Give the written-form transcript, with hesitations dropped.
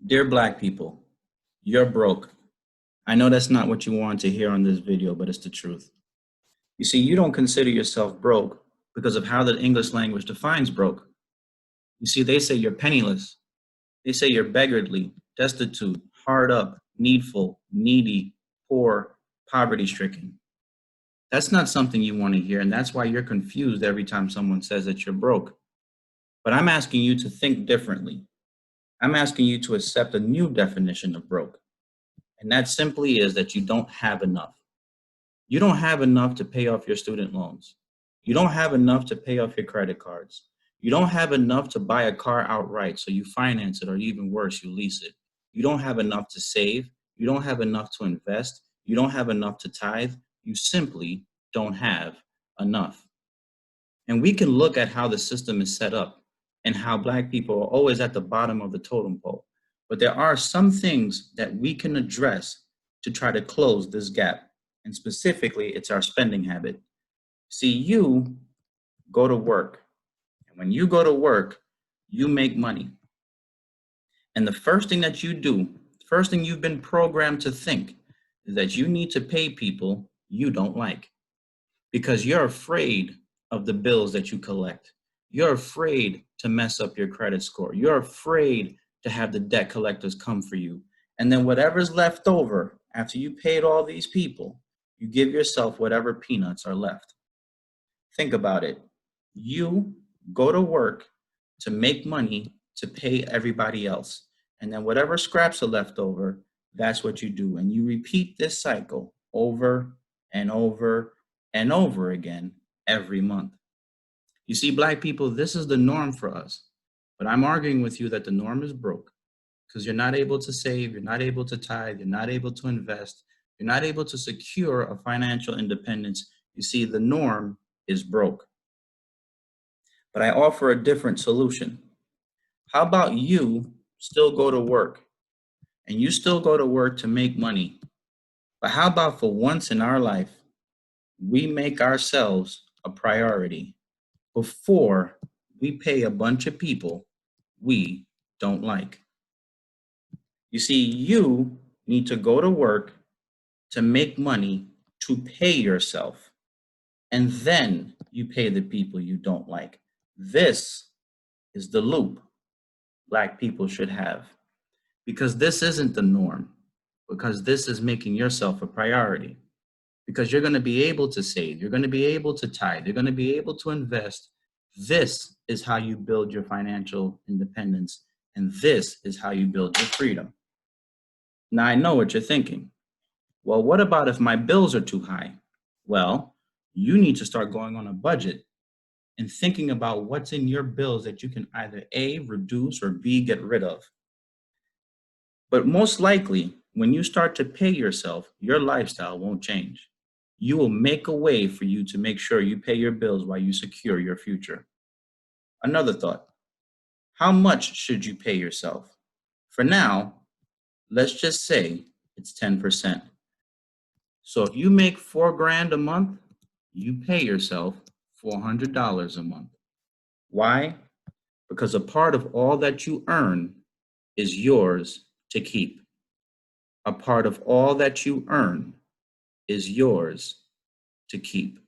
Dear Black people, you're broke. I know that's not what you want to hear on this video, but it's the truth. You see, you don't consider yourself broke because of how the English language defines broke. You see, they say you're penniless. They say you're beggarly, destitute, hard up, needful, needy, poor, poverty-stricken. That's not something you want to hear, and that's why you're confused every time someone says that you're broke. But I'm asking you to think differently. I'm asking you to accept a new definition of broke. And that simply is that you don't have enough. You don't have enough to pay off your student loans. You don't have enough to pay off your credit cards. You don't have enough to buy a car outright, so you finance it, or even worse, you lease it. You don't have enough to save. You don't have enough to invest. You don't have enough to tithe. You simply don't have enough. And we can look at how the system is set up and how Black people are always at the bottom of the totem pole. But there are some things that we can address to try to close this gap. And specifically, it's our spending habit. See, you go to work. And when you go to work, you make money. And the first thing that you do, first thing you've been programmed to think, is that you need to pay people you don't like. Because you're afraid of the bills that you collect. You're afraid to mess up your credit score. You're afraid to have the debt collectors come for you. And then whatever's left over after you paid all these people, you give yourself whatever peanuts are left. Think about it. You go to work to make money to pay everybody else. And then whatever scraps are left over, that's what you do. And you repeat this cycle over and over and over again every month. You see, Black people, this is the norm for us. But I'm arguing with you that the norm is broke because you're not able to save, you're not able to tithe, you're not able to invest, you're not able to secure a financial independence. You see, the norm is broke. But I offer a different solution. How about you still go to work and you still go to work to make money? But how about for once in our life, we make ourselves a priority before we pay a bunch of people we don't like? You see, you need to go to work to make money to pay yourself, and then you pay the people you don't like. This is the loop Black people should have, because this isn't the norm, because this is making yourself a priority. Because you're going to be able to save, you're going to be able to tithe, you're going to be able to invest. This is how you build your financial independence, and this is how you build your freedom. Now, I know what you're thinking. Well, what about if my bills are too high? Well, you need to start going on a budget and thinking about what's in your bills that you can either A, reduce, or B, get rid of. But most likely, when you start to pay yourself, your lifestyle won't change. You will make a way for you to make sure you pay your bills while you secure your future. Another thought, how much should you pay yourself? For now, let's just say it's 10%. So if you make $4,000 a month, you pay yourself $400 a month. Why? Because a part of all that you earn is yours to keep. A part of all that you earn is yours to keep.